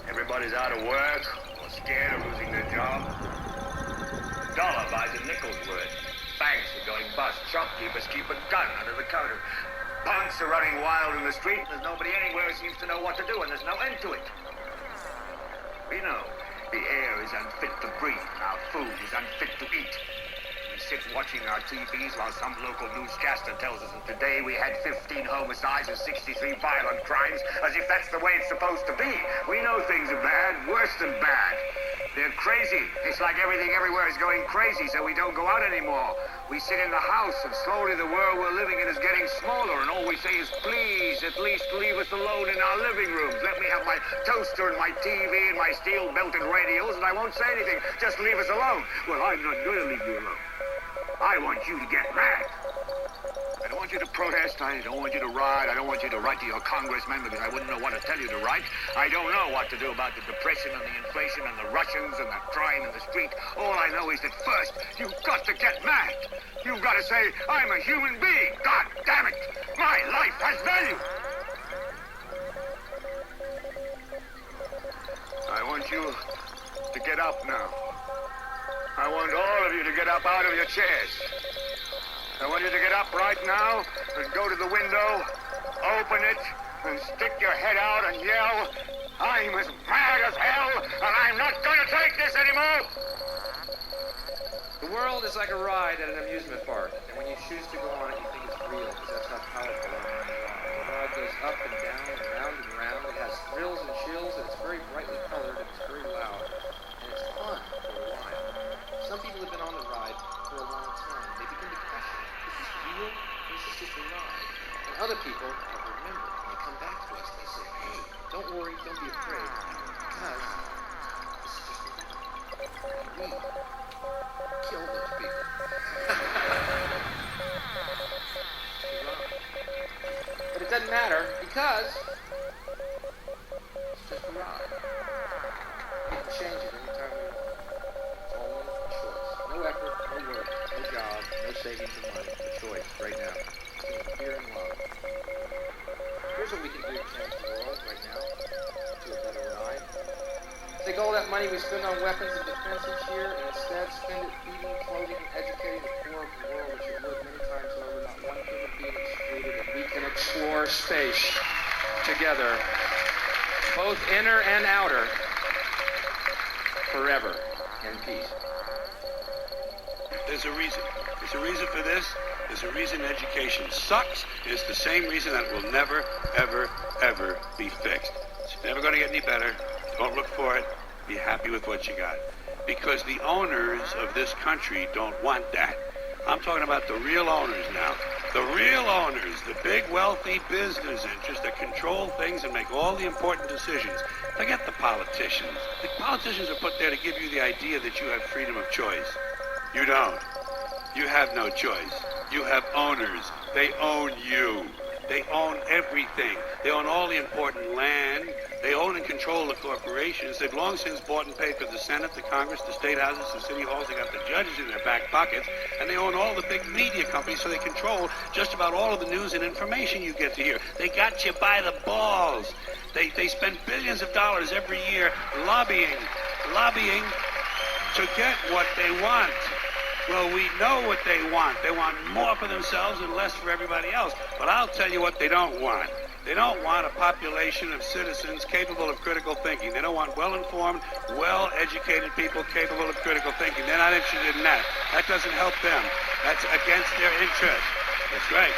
Everybody's out of work or scared of losing their job. Dollar buys a nickel's worth. Banks are going bust. Shopkeepers keep a gun under the counter. Punks are running wild in the street. There's nobody anywhere who seems to know what to do, and there's no end to it. We know the air is unfit to breathe. Our food is unfit to eat. We sit watching our TVs while some local newscaster tells us that today we had 15 homicides and 63 violent crimes, as if that's the way it's supposed to be. We know things are bad, worse than bad. They're crazy. It's like everything everywhere is going crazy, so we don't go out anymore. We sit in the house, and slowly the world we're living in is getting smaller, and all we say is, please, at least leave us alone in our living rooms. Let me have my toaster and my TV and my steel-belted radios, and I won't say anything. Just leave us alone. Well, I'm not going to leave you alone. I want you to get mad. I don't want you to protest. I don't want you to riot. I don't want you to write to your congressman because I wouldn't know what to tell you to write. I don't know what to do about the depression and the inflation and the Russians and the crying in the street. All I know is that first, you've got to get mad. You've got to say, I'm a human being. God damn it. My life has value. I want you to get up now. I want all of you to get up out of your chairs. I want you to get up right now and go to the window, open it, and stick your head out and yell, I'm as mad as hell, and I'm not going to take this anymore! The world is like a ride at an amusement park, and when you choose to go on it, you think it's real, because that's how powerful our minds are. The ride goes up and down and round and round. It has thrills and chills, and it's very brightly colored, and it's very loud, and it's fun for a while. Some people have been on the ride for a long time. They begin to question, is this real, or is this just a ride? And other people have remembered, and they come back to us, and they say, hey, don't worry, don't be afraid, because this is just a ride. We kill those people. But it doesn't matter, because it's just a ride. We can change it anytime we want. It's all one choice. No effort, no work, no job, no savings of money. A choice right now. Between fear and love. Here's what we can do to change the world right now to a better ride. Take all that money we spend on weapons and defense each year and instead spend it feeding, clothing, and educating the poor of the world, which have lived many times over, not one human being excluded, and we can explore space together, both inner and outer, forever in peace. There's a reason. There's a reason for this. There's a reason education sucks. It's the same reason that it will never, ever, ever be fixed. It's never going to get any better. Don't look for it. Be happy with what you got. because the owners of this country don't want that. I'm talking about the real owners now. The real owners, the big wealthy business interests that control things and make all the important decisions. Forget the politicians. The politicians are put there to give you the idea that you have freedom of choice. You don't. You have no choice. You have owners. They own you. They own everything. They own all the important land. They own and control the corporations. They've long since bought and paid for the Senate, the Congress, the state houses, the city halls. They got the judges in their back pockets. And they own all the big media companies, so they control just about all of the news and information you get to hear. They got you by the balls. They spend billions of dollars every year lobbying to get what they want. Well, we know what they want. They want more for themselves and less for everybody else. But I'll tell you what they don't want. They don't want a population of citizens capable of critical thinking. They don't want well-informed, well-educated people capable of critical thinking. They're not interested in that. That doesn't help them. That's against their interest. That's right.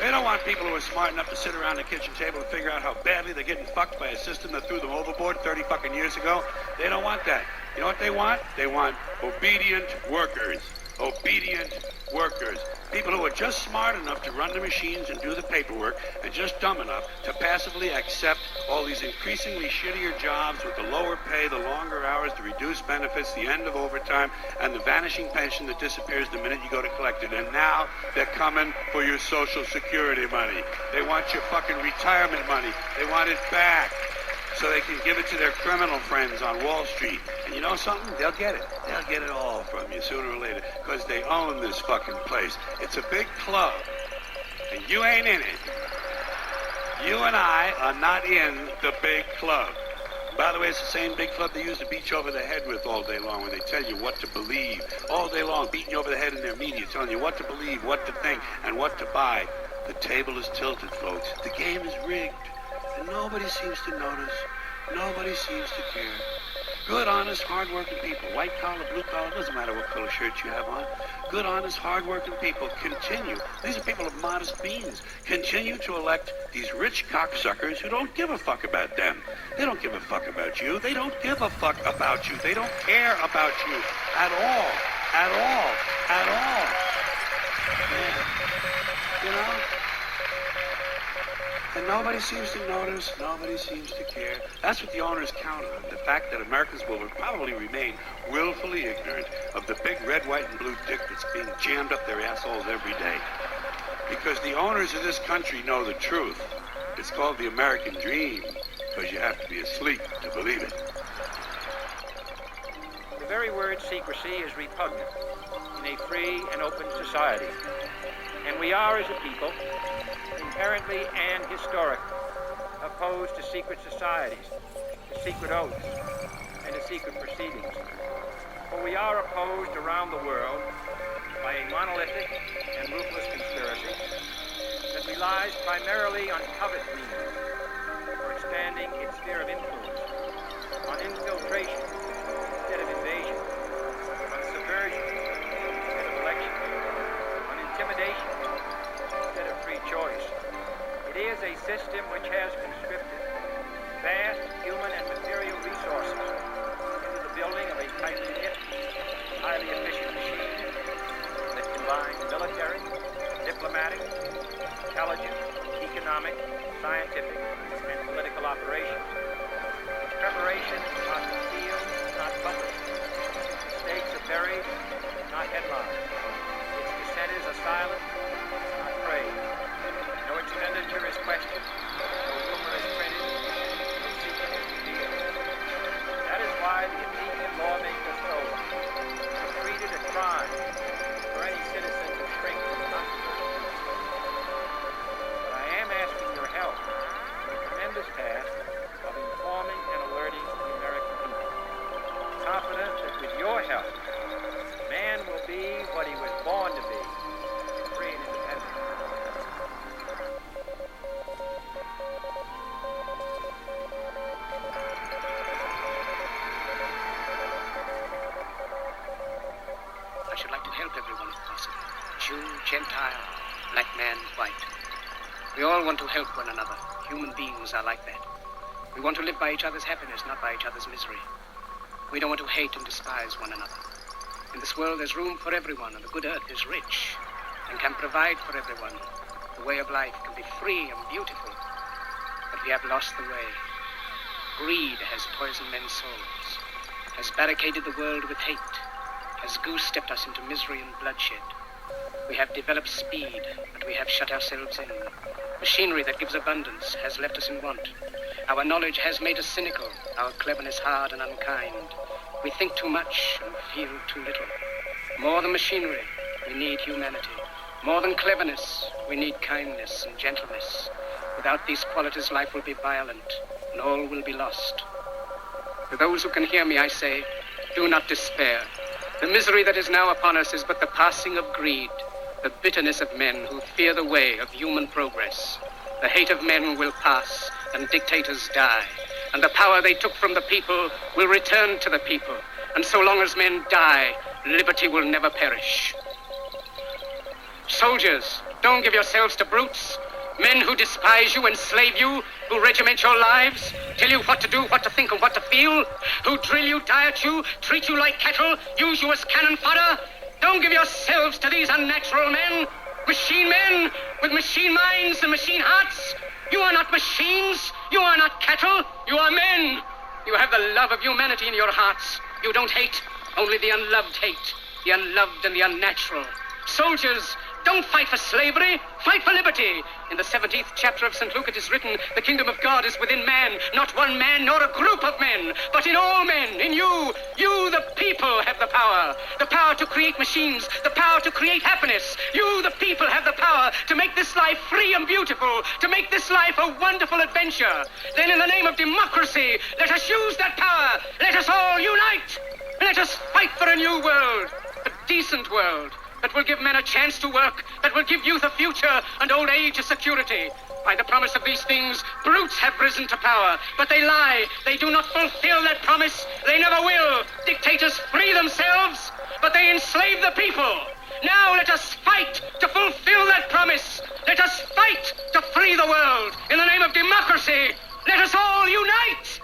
They don't want people who are smart enough to sit around the kitchen table and figure out how badly they're getting fucked by a system that threw them overboard 30 fucking years ago. They don't want that. You know what they want? They want obedient workers. Obedient workers. People who are just smart enough to run the machines and do the paperwork and just dumb enough to passively accept all these increasingly shittier jobs with the lower pay, the longer hours, the reduced benefits, the end of overtime, and the vanishing pension that disappears the minute you go to collect it. And now they're coming for your Social Security money. They want your fucking retirement money. They want it back, so they can give it to their criminal friends on Wall Street. And you know something? They'll get it. They'll get it all from you sooner or later, because they own this fucking place. It's a big club, and you ain't in it. You and I are not in the big club. By the way, it's the same big club they use to beat you over the head with all day long when they tell you what to believe. All day long, beating you over the head in their media, telling you what to believe, what to think, and what to buy. The table is tilted, folks. The game is rigged. And nobody seems to notice. Nobody seems to care. Good, honest, hard-working people, white collar, blue collar, doesn't matter what color shirt you have on. Good, honest, hard-working people continue. These are people of modest means. Continue to elect these rich cocksuckers who don't give a fuck about them. They don't give a fuck about you. They don't give a fuck about you. They don't care about you at all. At all. At all. Yeah. You know? And nobody seems to notice, nobody seems to care. That's what the owners count on, the fact that Americans will probably remain willfully ignorant of the big red, white, and blue dick that's being jammed up their assholes every day. Because the owners of this country know the truth. It's called the American dream, because you have to be asleep to believe it. The very word secrecy is repugnant in a free and open society. And we are, as a people, inherently and historically opposed to secret societies, to secret oaths, and to secret proceedings. For we are opposed around the world by a monolithic and ruthless conspiracy that relies primarily on covert means for expanding its sphere of influence, on infiltration instead of invasion, on subversion instead of election, on intimidation instead of free choice. It is a system which has conscripted vast human and material resources into the building of a tightly knit, highly efficient machine that combines military, diplomatic, intelligence, economic, scientific, and political operations. Its preparation is not concealed, not published. Its stakes are buried, not headlined. Its dissenters are silent, not praised. No expenditure is questioned, no rumor is printed, no secret is revealed. That is why the immediate lawmakers told us to treat it a crime for any citizen to shrink from consequences. But I am asking your help in the tremendous task of informing and alerting the American people. Confident that with your help, man will be what he was born to be, free and independent. I should like to help everyone if possible. Jew, Gentile, black man, white. We all want to help one another. Human beings are like that. We want to live by each other's happiness, not by each other's misery. We don't want to hate and despise one another. In this world, there's room for everyone, and the good earth is rich and can provide for everyone. The way of life can be free and beautiful, but we have lost the way. Greed has poisoned men's souls, has barricaded the world with hate, has goose-stepped us into misery and bloodshed. We have developed speed, but we have shut ourselves in. Machinery that gives abundance has left us in want. Our knowledge has made us cynical, our cleverness hard and unkind. We think too much and feel too little. More than machinery, we need humanity. More than cleverness, we need kindness and gentleness. Without these qualities, life will be violent, and all will be lost. To those who can hear me, I say, do not despair. The misery that is now upon us is but the passing of greed, the bitterness of men who fear the way of human progress. The hate of men will pass, and dictators die, and the power they took from the people will return to the people. And so long as men die, liberty will never perish. Soldiers, don't give yourselves to brutes. Men who despise you, enslave you, who regiment your lives, tell you what to do, what to think, and what to feel, who drill you, diet you, treat you like cattle, use you as cannon fodder. Don't give yourselves to these unnatural men, machine men with machine minds and machine hearts. You are not machines. You are not cattle. You are men. You have the love of humanity in your hearts. You don't hate, only the unloved hate, the unloved and the unnatural. Soldiers, don't fight for slavery, fight for liberty. In the 17th chapter of St. Luke it is written, the kingdom of God is within man, not one man nor a group of men, but in all men, in you. You, the people, have the power to create machines, the power to create happiness. You, the people, have the power to make this life free and beautiful, to make this life a wonderful adventure. Then in the name of democracy, let us use that power. Let us all unite. Let us fight for a new world, a decent world, that will give men a chance to work, that will give youth a future and old age a security. By the promise of these things, brutes have risen to power, but they lie. They do not fulfill that promise. They never will. Dictators free themselves, but they enslave the people. Now let us fight to fulfill that promise. Let us fight to free the world. In the name of democracy, let us all unite!